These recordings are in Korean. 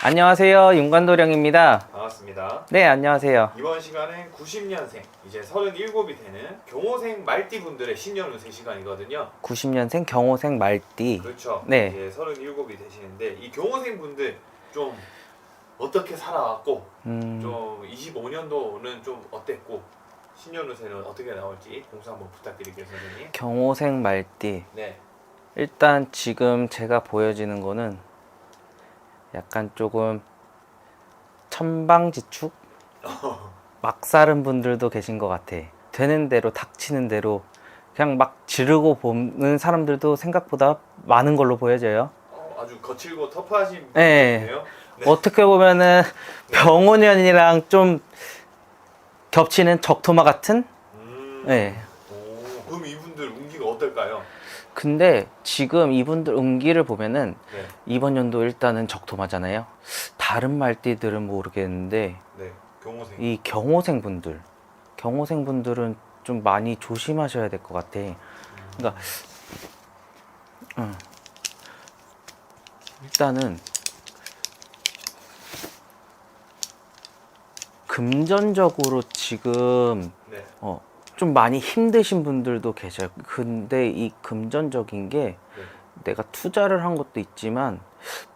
안녕하세요. 윤관도령입니다. 반갑습니다. 네, 안녕하세요. 이번 시간은 90년생, 이제 37이 되는 경호생 말띠 분들의 신년 운세 시간이거든요. 90년생 경호생 말띠. 그렇죠. 네. 이제 37이 되시는데 이 경호생 분들 좀 어떻게 살아왔고 좀 25년도는 좀 어땠고 신년 운세는 어떻게 나올지 공수 한번 부탁드릴게요, 선생님. 경호생 말띠. 네. 일단 지금 제가 보여지는 거는 약간 조금 천방지축? 막 사는 분들도 계신 것 같아. 되는 대로 닥치는 대로 그냥 막 지르고 보는 사람들도 생각보다 많은 걸로 보여져요. 아주 거칠고 터프하신 네. 분이네요. 네. 어떻게 보면은 병원년이랑 좀 겹치는 적토마 같은? 네. 오, 그럼 이분들 운기가 어떨까요? 근데 지금 이분들 운기를 보면은 네. 이번 연도 일단은 적토마잖아요. 다른 말띠들은 모르겠는데 네. 경호생. 이 경호생분들은 좀 많이 조심하셔야 될 것 같아. 그러니까 일단은 금전적으로 지금 네. 좀 많이 힘드신 분들도 계셔요. 근데 이 금전적인 게 네. 내가 투자를 한 것도 있지만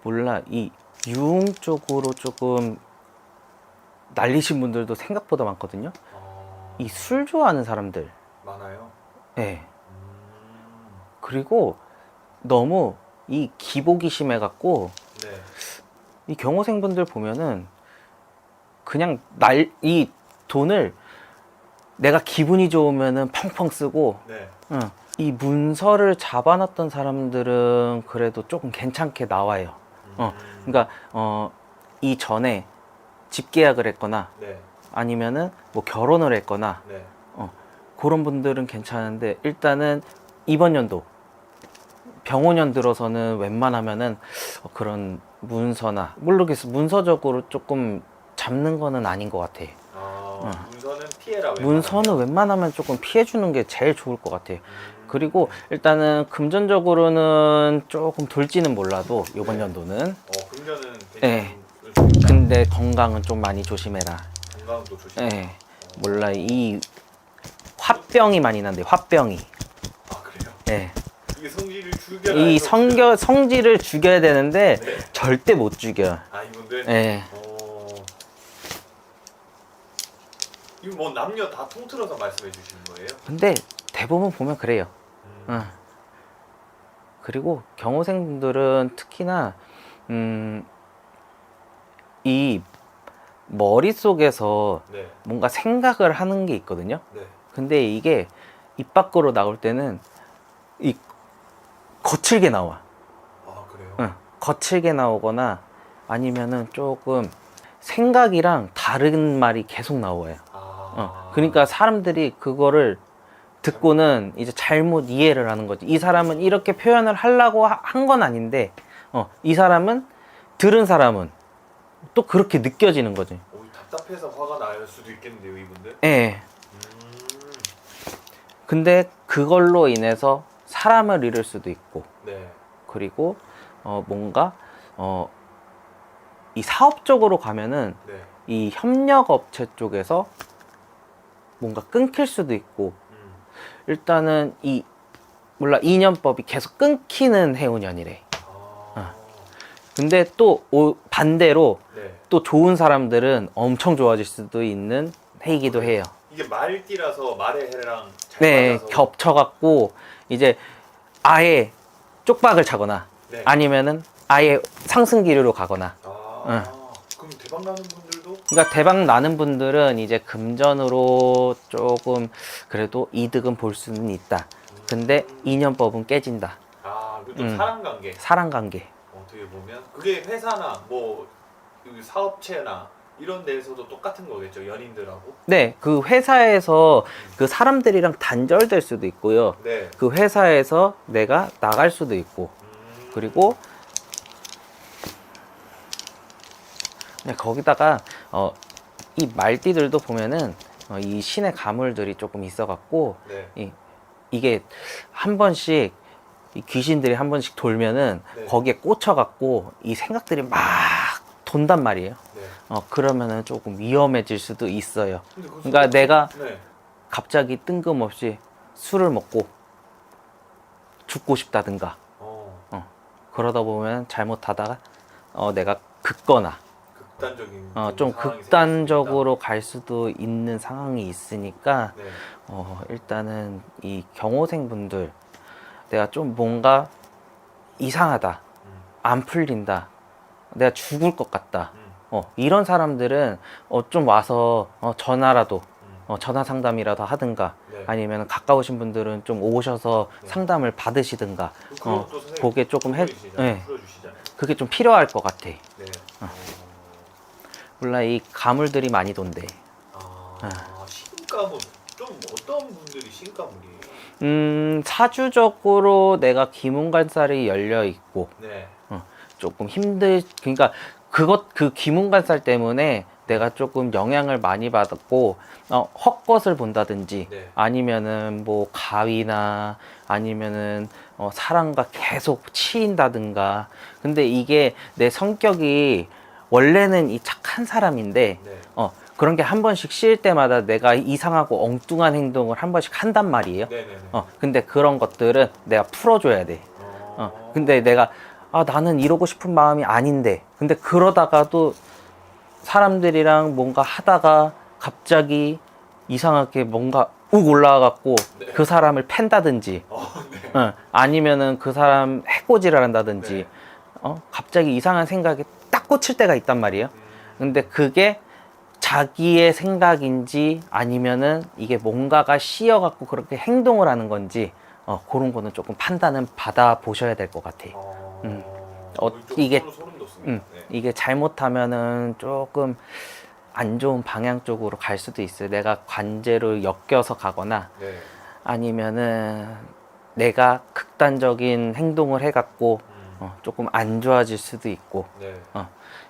몰라, 이 유흥 쪽으로 조금 날리신 분들도 생각보다 많거든요. 이 술 좋아하는 사람들. 많아요. 네. 그리고 너무 이 기복이 심해갖고 네. 이 경호생분들 보면은 그냥 이 돈을 내가 기분이 좋으면은 펑펑 쓰고, 네. 이 문서를 잡아놨던 사람들은 그래도 조금 괜찮게 나와요. 그러니까 이 전에 집 계약을 했거나 네. 아니면은 뭐 결혼을 했거나 네. 그런 분들은 괜찮은데, 일단은 이번 연도 병호년 들어서는 웬만하면은 그런 문서나 모르겠어, 문서적으로 조금 잡는 거는 아닌 것 같아. 문서는 피해라. 문서는 웬만하면 조금 피해주는 게 제일 좋을 것 같아요. 그리고 일단은 금전적으로는 조금 돌지는 몰라도 이번 네. 연도는 금전은 네. 괜찮은. 근데 건강은 좀 많이 조심해라. 건강도 조심. 네. 몰라, 이 화병이 많이 난대. 화병이. 아, 그래요? 네. 이게 성질을 죽여라. 이 해서 성질을 죽여야 되는데 네. 절대 못 죽여. 이분들. 네. 이거 뭐 남녀 다 통틀어서 말씀해 주시는 거예요? 근데 대부분 보면 그래요. 그리고 경호생분들은 특히나 이 머릿속에서 네. 뭔가 생각을 하는 게 있거든요. 네. 근데 이게 입 밖으로 나올 때는 이 거칠게 나와. 그래요? 거칠게 나오거나 아니면은 조금 생각이랑 다른 말이 계속 나와요. 그러니까 사람들이 그거를 듣고는 이제 잘못 이해를 하는 거지. 이 사람은 이렇게 표현을 하려고 한 건 아닌데, 이 사람은, 들은 사람은 또 그렇게 느껴지는 거지. 답답해서 화가 날 수도 있겠는데요, 이분들? 예. 근데 그걸로 인해서 사람을 잃을 수도 있고, 네. 그리고 뭔가 이 사업 쪽으로 가면은 네. 이 협력업체 쪽에서 뭔가 끊길 수도 있고, 일단은 이 몰라, 인연법이 계속 끊기는 해운년이래. 근데 또 반대로 네. 또 좋은 사람들은 엄청 좋아질 수도 있는 해이기도 해요. 이게 말띠라서 말의 해랑 잘 네, 맞아서. 겹쳐갖고 이제 아예 쪽박을 차거나 네. 아니면은 아예 상승기류로 가거나. 그럼 대박 나는 분들도? 그러니까 대박 나는 분들은 이제 금전으로 조금 그래도 이득은 볼 수는 있다. 근데 인연법은 깨진다. 그리고 또 사람관계. 사랑관계. 어떻게 보면 그게 회사나 뭐 여기 사업체나 이런 데에서도 똑같은 거겠죠, 연인들하고. 네, 그 회사에서 그 사람들이랑 단절될 수도 있고요. 네. 그 회사에서 내가 나갈 수도 있고. 그리고 거기다가 이 말띠들도 보면은 이 신의 가물들이 조금 있어갖고 네. 이게 한 번씩 이 귀신들이 한 번씩 돌면은 네. 거기에 꽂혀갖고 이 생각들이 막 돈단 말이에요. 네. 그러면은 조금 위험해질 수도 있어요. 근데 그 그러니까 내가 네. 갑자기 뜬금없이 술을 먹고 죽고 싶다든가 그러다 보면 잘못하다가 내가 긋거나 극단적인 좀 상황이 극단적으로 갈 수도 있는 상황이 있으니까 생길 수 있다. 일단은 이 경호생분들 내가 좀 뭔가 이상하다, 안 풀린다, 내가 죽을 것 같다, 이런 사람들은 좀 와서 전화라도 전화 상담이라도 하든가 네. 아니면 가까우신 분들은 좀 오셔서 네. 상담을 받으시든가 그럼 또 선생님 그게 조금 풀어주시잖아요. 그게 좀 필요할 것 같아. 네. 몰라, 이 가물들이 많이 돈대. 신가물 좀 어떤 분들이 신가물이에요? 사주적으로 내가 기문관살이 열려 있고 네. 조금 그러니까 그 기문관살 때문에 내가 조금 영향을 많이 받았고 헛것을 본다든지 네. 아니면은 뭐 가위나 아니면은 사람과 계속 치인다든가. 근데 이게 내 성격이 원래는 이 착한 사람인데 네. 그런 게 한 번씩 씌일 때마다 내가 이상하고 엉뚱한 행동을 한 번씩 한단 말이에요. 네네네. 근데 그런 것들은 내가 풀어줘야 돼. 근데 내가 나는 이러고 싶은 마음이 아닌데 근데 그러다가도 사람들이랑 뭔가 하다가 갑자기 이상하게 뭔가 욱 올라와갖고 네. 그 사람을 팬다든지 네. 아니면은 그 사람 해코지를 한다든지 네. 갑자기 이상한 생각이 딱 꽂힐 때가 있단 말이에요. 근데 그게 자기의 생각인지 아니면은 이게 뭔가가 씌어갖고 그렇게 행동을 하는 건지 그런 거는 조금 판단은 받아 보셔야 될 것 같아. 이게 소름 돋습니다. 네. 이게 잘못하면은 조금 안 좋은 방향 쪽으로 갈 수도 있어요. 내가 관제로 엮여서 가거나 네. 아니면은 내가 극단적인 행동을 해갖고 조금 안 좋아질 수도 있고 네.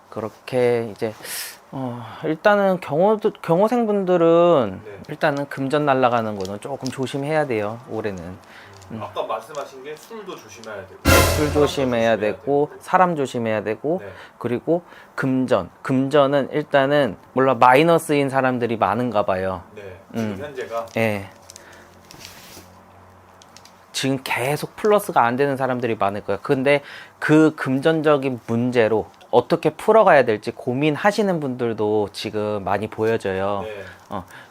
그렇게 이제 일단은 경호생분들은 네. 일단은 금전 날아가는 거는 조금 조심해야 돼요. 올해는 아까 말씀하신 게 술도 조심해야 되고 술 조심해야 되고 사람 조심해야 되고 네. 그리고 금전은 일단은 몰라 마이너스인 사람들이 많은가 봐요. 네. 지금 현재가 예. 지금 계속 플러스가 안 되는 사람들이 많을 거예요. 근데 그 금전적인 문제로 어떻게 풀어가야 될지 고민하시는 분들도 지금 많이 보여져요. 네.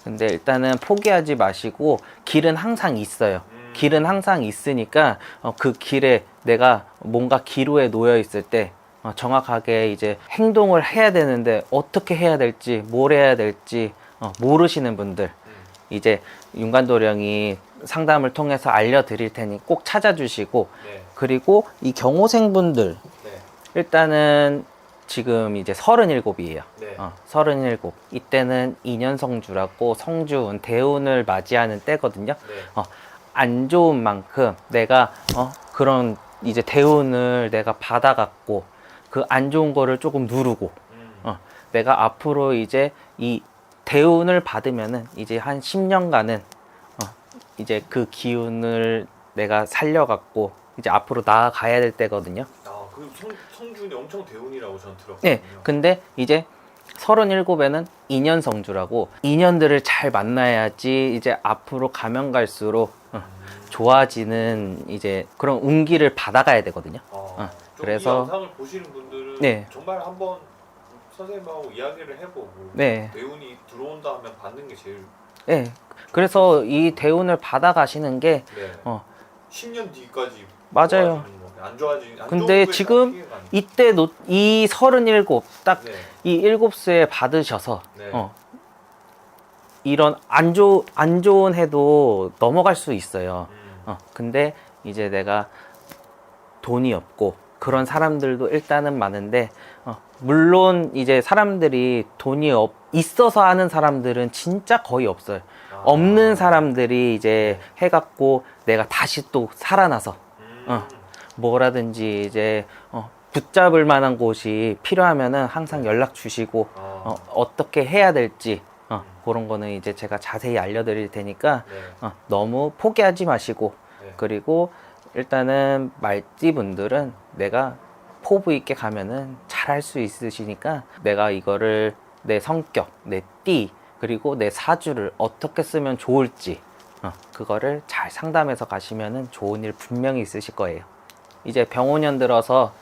근데 일단은 포기하지 마시고 길은 항상 있어요. 길은 항상 있으니까 그 길에 내가 뭔가 기로에 놓여 있을 때 정확하게 이제 행동을 해야 되는데 어떻게 해야 될지 뭘 해야 될지 모르시는 분들 이제 윤관도령이 상담을 통해서 알려드릴 테니 꼭 찾아주시고 네. 그리고 이 경호생분들 네. 일단은 지금 이제 37이에요. 네. 37. 이때는 인연성주라고 성주운, 대운을 맞이하는 때거든요. 네. 안 좋은 만큼 내가 그런 이제 대운을 내가 받아갖고 그 안 좋은 거를 조금 누르고 내가 앞으로 이제 이 대운을 받으면은 이제 한 10년간은 이제 그 기운을 내가 살려갖고 이제 앞으로 나아가야 될 때거든요. 그 성준이 엄청 대운이라고 전 들었거든요. 네, 근데 이제 37에는 인연성주라고 인연들을 잘 만나야지 이제 앞으로 가면 갈수록 좋아지는 이제 그런 운기를 받아가야 되거든요. 그래서 이 그래서 영상을 보시는 분들은 네. 정말 한번 선생님하고 이야기를 해보고 네. 대운이 들어온다 하면 받는 게 제일 네, 그래서 이 대운을 받아가시는 게 네. 10년 뒤까지 맞아요. 안 좋아지는 근데 지금 이때 이 37, 딱 네. 이 7수에 받으셔서 네. 이런 안 좋은 해도 넘어갈 수 있어요. 근데 이제 내가 돈이 없고 그런 사람들도 일단은 많은데 물론 이제 사람들이 돈이 있어서 하는 사람들은 진짜 거의 없어요. 없는 사람들이 이제 해갖고 내가 다시 또 살아나서 뭐라든지 이제 붙잡을 만한 곳이 필요하면은 항상 연락 주시고 어떻게 해야 될지 그런 거는 이제 제가 자세히 알려드릴 테니까 네. 너무 포기하지 마시고 네. 그리고 일단은 말띠분들은 내가 포부 있게 가면은 잘할 수 있으시니까 내가 이거를 내 성격, 내 띠, 그리고 내 사주를 어떻게 쓰면 좋을지 그거를 잘 상담해서 가시면은 좋은 일 분명히 있으실 거예요. 이제 병오년 들어서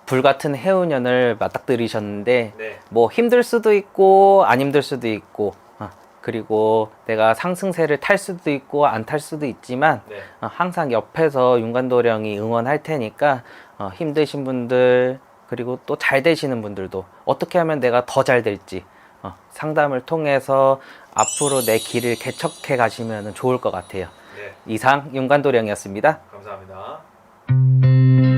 불같은 해운년을 맞닥뜨리셨는데 네. 뭐 힘들 수도 있고 안 힘들 수도 있고 그리고 내가 상승세를 탈 수도 있고 안 탈 수도 있지만 네. 항상 옆에서 윤관도령이 응원할 테니까 힘드신 분들 그리고 또 잘 되시는 분들도 어떻게 하면 내가 더 잘 될지 상담을 통해서 앞으로 내 길을 개척해 가시면 좋을 것 같아요. 네. 이상 윤관도령이었습니다. 감사합니다.